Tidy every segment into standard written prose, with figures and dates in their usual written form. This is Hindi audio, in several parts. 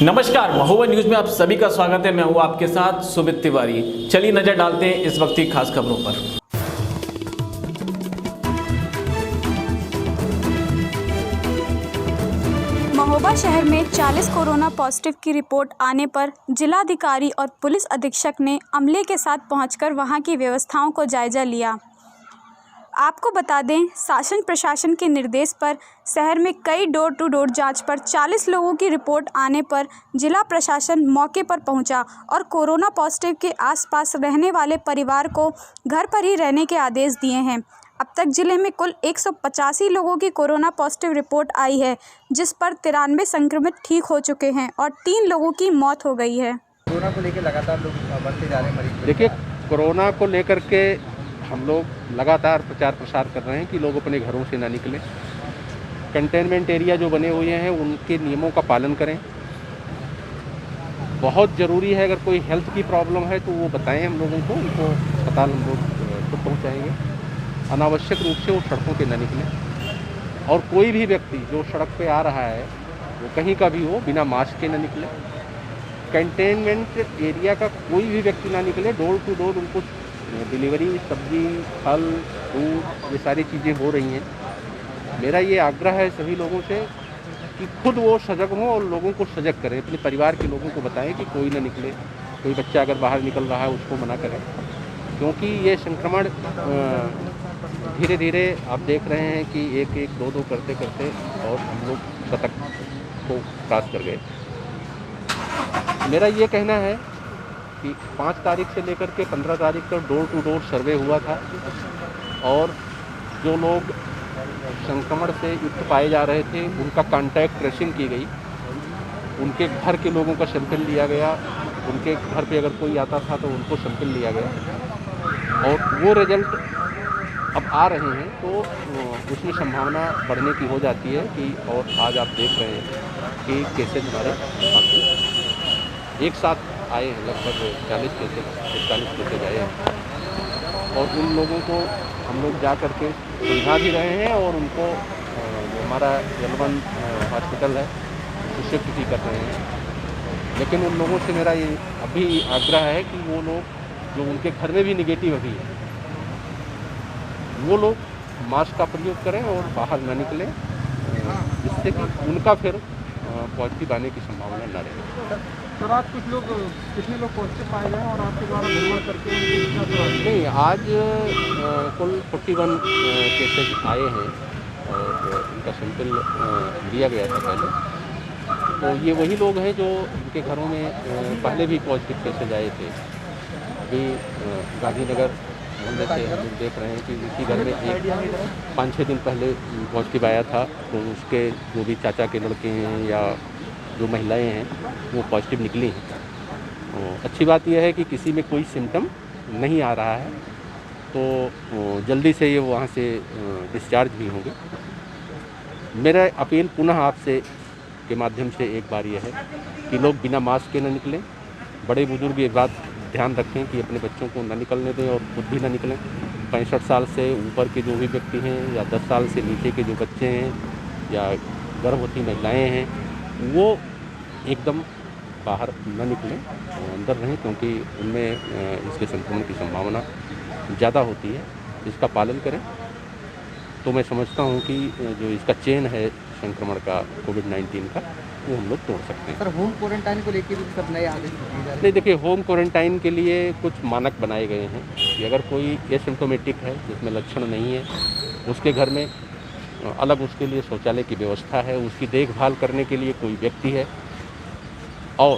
नमस्कार, महुआ न्यूज में आप सभी का स्वागत है। मैं हूं आपके साथ सुमित तिवारी। चलिए नजर डालते हैं इस वक्त की खास खबरों पर। महोबा शहर में 40 कोरोना पॉजिटिव की रिपोर्ट आने पर जिलाधिकारी और पुलिस अधीक्षक ने अमले के साथ पहुंचकर वहां की व्यवस्थाओं को जायजा लिया। आपको बता दें, शासन प्रशासन के निर्देश पर शहर में कई डोर टू डोर जांच पर 40 लोगों की रिपोर्ट आने पर जिला प्रशासन मौके पर पहुंचा और कोरोना पॉजिटिव के आसपास रहने वाले परिवार को घर पर ही रहने के आदेश दिए हैं। अब तक जिले में कुल 185 लोगों की कोरोना पॉजिटिव रिपोर्ट आई है, जिस पर 93 संक्रमित ठीक हो चुके हैं और 3 लोगों की मौत हो गई है। कोरोना को लेकर लगातार लोग बढ़ते जा रहे हैं मरीज। देखिए, कोरोना को लेकर के हम लोग लगातार प्रचार प्रसार कर रहे हैं कि लोग अपने घरों से ना निकलें। कंटेनमेंट एरिया जो बने हुए हैं उनके नियमों का पालन करें। बहुत ज़रूरी है, अगर कोई हेल्थ की प्रॉब्लम है तो वो बताएं हम लोगों को, उनको अस्पताल हम लोग खुद पहुँचाएँगे। अनावश्यक रूप से वो सड़कों पे न निकलें और कोई भी व्यक्ति जो सड़क पे आ रहा है वो कहीं का भी हो, बिना मास्क के न निकले। कंटेनमेंट एरिया का कोई भी व्यक्ति ना निकले। डोर टू डोर उनको डिलीवरी, सब्जी, फल, दूध, ये सारी चीज़ें हो रही हैं। मेरा ये आग्रह है सभी लोगों से कि खुद वो सजग हों और लोगों को सजग करें। अपने परिवार के लोगों को बताएं कि कोई ना निकले। कोई बच्चा अगर बाहर निकल रहा है उसको मना करें, क्योंकि ये संक्रमण धीरे धीरे आप देख रहे हैं कि एक एक दो करते करते और हम लोग शतक को क्रॉस कर गए। मेरा ये कहना है कि 5 तारीख से लेकर के 15 तारीख तक डोर टू डोर सर्वे हुआ था और जो लोग संक्रमण से युक्त पाए जा रहे थे उनका कॉन्टैक्ट ट्रेसिंग की गई। उनके घर के लोगों का सैंपल लिया गया। उनके घर पे अगर कोई आता था तो उनको सैंपल लिया गया और वो रिजल्ट अब आ रहे हैं, तो उसमें संभावना बढ़ने की हो जाती है कि और आज आप देख रहे हैं कि केसेज हमारे एक साथ आए हैं, लगभग 40 केसेज 41 केसेज आए हैं और उन लोगों को हम लोग जा कर के सुलझा भी रहे हैं और उनको जो हमारा L1 हॉस्पिटल है उसको शिफ्ट भी कर रहे हैं। लेकिन उन लोगों से मेरा ये अभी आग्रह है कि वो लोग जो उनके घर में भी निगेटिव अभी है, वो लोग मास्क का प्रयोग करें और बाहर न निकलें, जिससे कि उनका फिर पॉजिटिव आने की संभावना न रहे। सर, आज कितने लोग पॉजिटिव पाए गए और आपके द्वारा भ्रमण करके नहीं, आज कुल 41 केसेज आए हैं और उनका सैंपल लिया गया था पहले। तो ये वही लोग हैं जो उनके घरों में पहले भी पॉजिटिव केसेज आए थे। अभी गांधीनगर मोहल्ले से हम लोग देख रहे हैं कि उसी घर में एक 5-6 दिन पहले पॉजिटिव आया था, तो उसके जो भी चाचा के लड़के हैं या जो महिलाएं हैं वो पॉजिटिव निकली हैं। तो अच्छी बात यह है कि किसी में कोई सिम्टम नहीं आ रहा है, तो जल्दी से ये वहाँ से डिस्चार्ज भी होंगे। मेरा अपील पुनः आपसे के माध्यम से एक बार यह है कि लोग बिना मास्क के न निकलें। बड़े बुजुर्ग ये बात ध्यान रखें कि अपने बच्चों को न निकलने दें और खुद भी न निकलें। 65 साल से ऊपर के जो भी व्यक्ति हैं या 10 साल से नीचे के जो बच्चे हैं या गर्भवती महिलाएं हैं, वो एकदम बाहर न निकलें, अंदर रहें, क्योंकि उनमें इसके संक्रमण की संभावना ज़्यादा होती है। इसका पालन करें तो मैं समझता हूँ कि जो इसका चेन है संक्रमण का कोविड-19 का, वो हम लोग तोड़ सकते हैं। सर, होम क्वारंटाइन को लेकर भी सब नए आदेश दिए जा रहे हैं। नहीं, देखिए, होम क्वारंटाइन के लिए कुछ मानक बनाए गए हैं कि अगर कोई एसिम्प्टोमेटिक है, जिसमें लक्षण नहीं है, उसके घर में अलग उसके लिए शौचालय की व्यवस्था है, उसकी देखभाल करने के लिए कोई व्यक्ति है और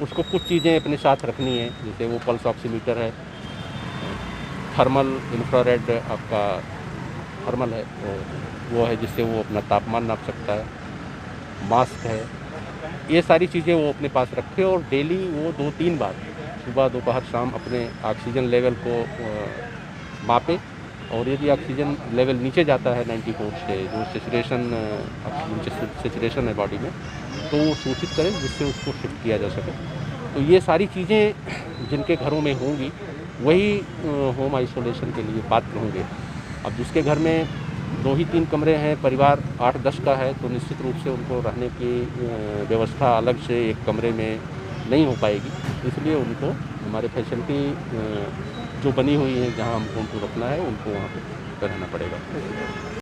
उसको कुछ चीज़ें अपने साथ रखनी है, जैसे वो पल्स ऑक्सीमीटर है, थर्मल इंफ्रारेड आपका थर्मल है वो है जिससे वो अपना तापमान नाप सकता है, मास्क है, ये सारी चीज़ें वो अपने पास रखे और डेली वो 2-3 बार सुबह दोपहर शाम अपने ऑक्सीजन लेवल को मापे और यदि ऑक्सीजन लेवल नीचे जाता है 94 से, जो सेचुरेशन है बॉडी में, तो वो सूचित करें जिससे उसको शिफ्ट किया जा सके। तो ये सारी चीज़ें जिनके घरों में होंगी वही होम आइसोलेशन के लिए पात्र होंगे। अब जिसके घर में 2 ही 3 कमरे हैं, परिवार 8-10 का है, तो निश्चित रूप से उनको रहने की व्यवस्था अलग से एक कमरे में नहीं हो पाएगी। इसलिए उनको हमारे फैसिलिटी जो बनी हुई है, जहाँ हमको उनको रखना है, उनको वहाँ पे रहना पड़ेगा।